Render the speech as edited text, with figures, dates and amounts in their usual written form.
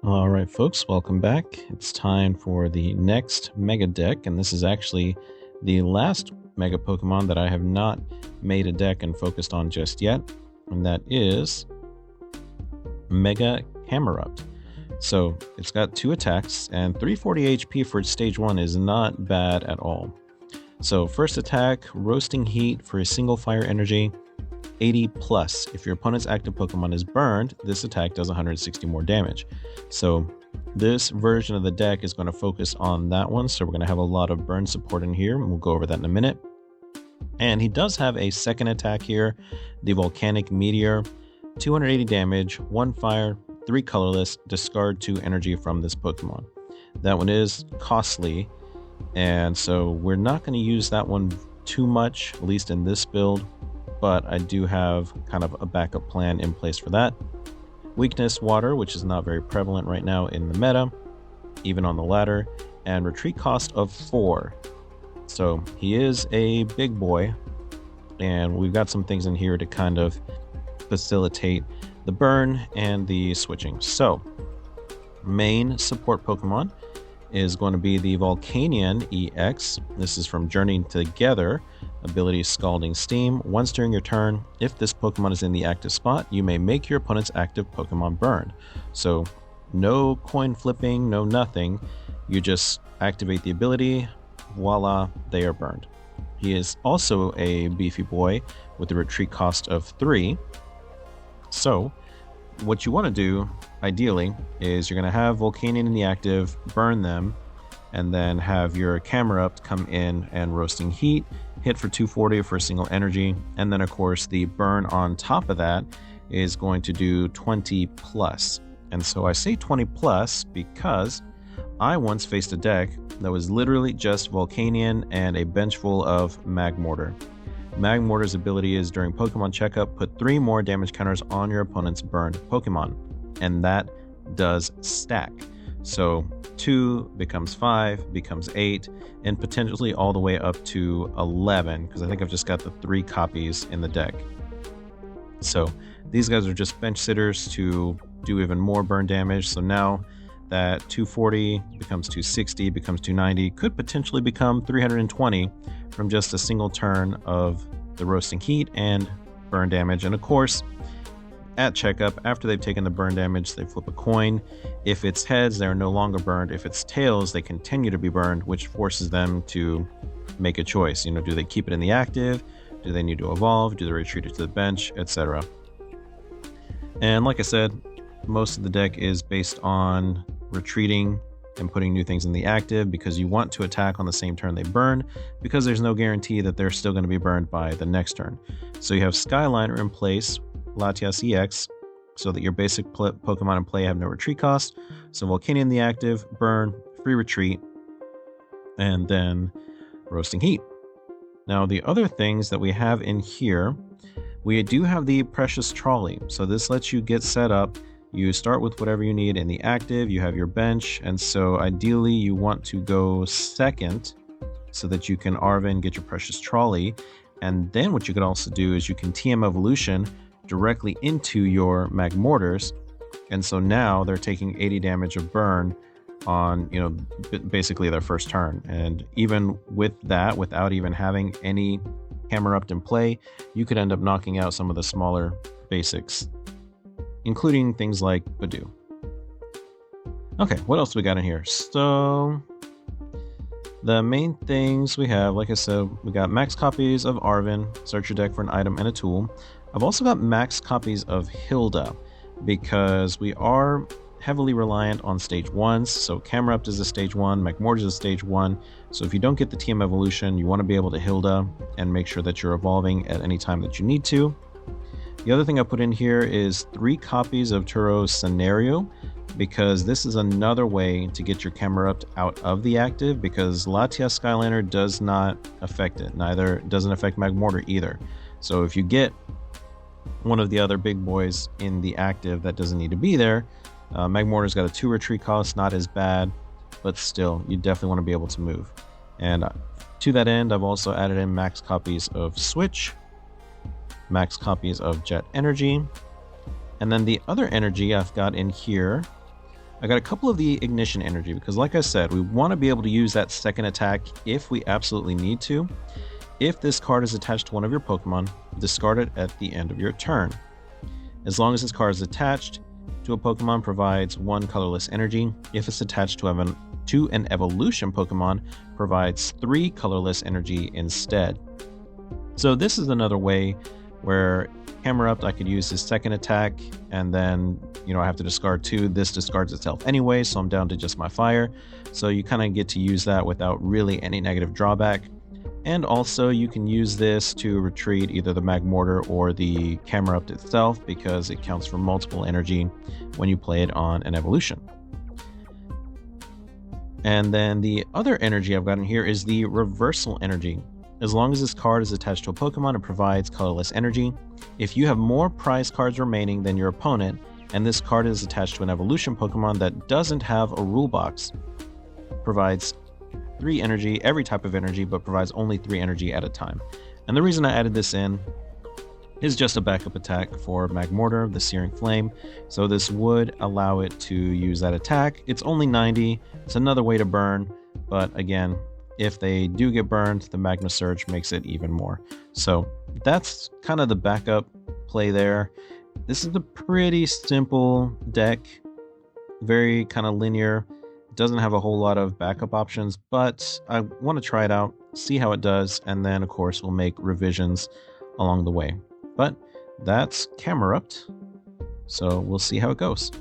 Alright folks, welcome back. It's time for the next Mega deck, and this is actually the last Mega Pokemon that I have not made a deck and focused on just yet, and that is Mega Camerupt. So it's got 2 attacks, and 340 HP for its stage 1 is not bad at all. So first attack, Roasting Heat for a single fire energy, 80 plus. If your opponent's active Pokemon is burned, this attack does 160 more damage. So this version of the deck is going to focus on that one, so we're going to have a lot of burn support in here, and we'll go over that in a minute. And he does have a second attack here, the Volcanic Meteor, 280 damage, 1 fire, 3 colorless, discard 2 energy from this Pokemon. That one is costly, and so we're not going to use that one too much, at least in this build, but I do have kind of a backup plan in place for that. Weakness Water, which is not very prevalent right now in the meta, even on the ladder, and retreat cost of 4. So he is a big boy, and we've got some things in here to kind of facilitate the burn and the switching. So main support Pokemon is going to be the Volcanion EX. This is from Journeying Together. Ability Scalding Steam. Once during your turn, if this Pokemon is in the active spot, you may make your opponent's active Pokemon burn. So no coin flipping, no nothing. You just activate the ability, voila, they are burned. He is also a beefy boy with a retreat cost of 3. So what you want to do, ideally, is you're going to have Volcanion in the active, burn them, and then have your Camerupt come in and Roasting Heat, hit for 240 for a single energy, and then of course the burn on top of that is going to do 20 plus. And so I say 20 plus because I once faced a deck that was literally just Volcanion and a bench full of Magmortar. Magmortar's ability is during Pokemon checkup, put 3 more damage counters on your opponent's burned Pokemon, and that does stack. So 2 becomes 5, becomes 8, and potentially all the way up to 11, because I think I've just got the 3 copies in the deck. So these guys are just bench sitters to do even more burn damage. So now that 240 becomes 260, becomes 290, could potentially become 320 from just a single turn of the Roasting Heat and burn damage. And of course, at checkup, after they've taken the burn damage, they flip a coin. If it's heads, they're no longer burned. If it's tails, they continue to be burned, which forces them to make a choice. You know, do they keep it in the active? Do they need to evolve? Do they retreat it to the bench, etc.? And like I said, most of the deck is based on retreating and putting new things in the active because you want to attack on the same turn they burn, because there's no guarantee that they're still going to be burned by the next turn. So you have Skyliner in place, Latias EX, so that your basic Pokemon in play have no retreat cost. So Volcanion in the active, burn, free retreat, and then Roasting Heat. Now the other things that we have in here, we do have the Precious Trolley. So this lets you get set up. You start with whatever you need in the active, you have your bench, and so ideally you want to go second so that you can Arven, get your Precious Trolley, and then what you could also do is you can TM Evolution directly into your Magmortars, and so now they're taking 80 damage of burn on, you know, basically their first turn. And even with that, without even having any Camerupt in play, you could end up knocking out some of the smaller basics, including things like Badoo. Okay, what else do we got in here? So the main things we have, like I said, we got max copies of Arven, search your deck for an item and a tool. I've also got max copies of Hilda because we are heavily reliant on stage 1s. So Camerupt is a stage 1, Magmortar is a stage 1. So if you don't get the TM evolution, you want to be able to Hilda and make sure that you're evolving at any time that you need to. The other thing I put in here is 3 copies of Turo's Scenario, because this is another way to get your Camerupt out of the active, because Latias Skyliner does not affect it. Neither doesn't affect Magmortar either. So if you get one of the other big boys in the active that doesn't need to be there, Magmortar's got a 2 retreat cost, not as bad, but still, you definitely want to be able to move. And to that end, I've also added in max copies of Switch, max copies of Jet Energy, and then the other energy I've got in here I got a couple of the ignition energy because, like I said, we want to be able to use that second attack if we absolutely need to. If this card is attached to one of your Pokemon, discard it at the end of your turn. As long as this card is attached to a Pokemon, provides 1 colorless energy. If it's attached to an evolution Pokemon, provides 3 colorless energy instead. So this is another way where Camerupt, I could use his second attack, and then, I have to discard 2. This discards itself anyway, so I'm down to just my fire. So you kind of get to use that without really any negative drawback. And also you can use this to retreat either the Magmortar or the Camerupt itself, because it counts for multiple energy when you play it on an evolution. And then the other energy I've got in here is the reversal energy. As long as this card is attached to a Pokemon, it provides colorless energy. If you have more prize cards remaining than your opponent, and this card is attached to an evolution Pokemon that doesn't have a rule box, provides 3 energy, every type of energy, but provides only 3 energy at a time. And the reason I added this in is just a backup attack for Magmortar, the Searing Flame. So this would allow it to use that attack. It's only 90. It's another way to burn, but again, if they do get burned, the Magma Surge makes it even more. So that's kind of the backup play there. This is a pretty simple deck, very kind of linear. It doesn't have a whole lot of backup options, but I want to try it out, see how it does, and then of course we'll make revisions along the way. But that's Camerupt, so we'll see how it goes.